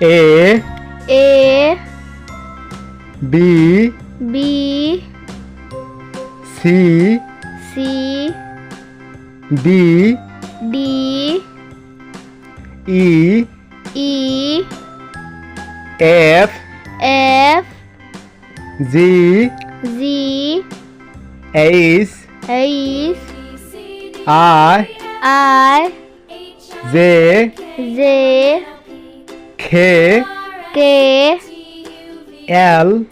A B C D E F G H I J K L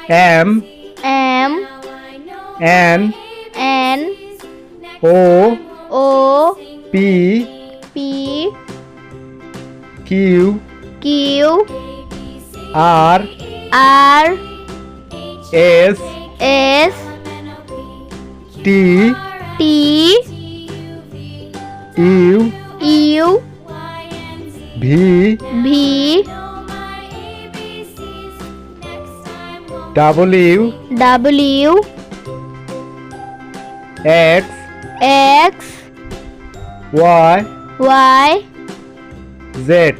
M N O P Q R S T U V W X Y Z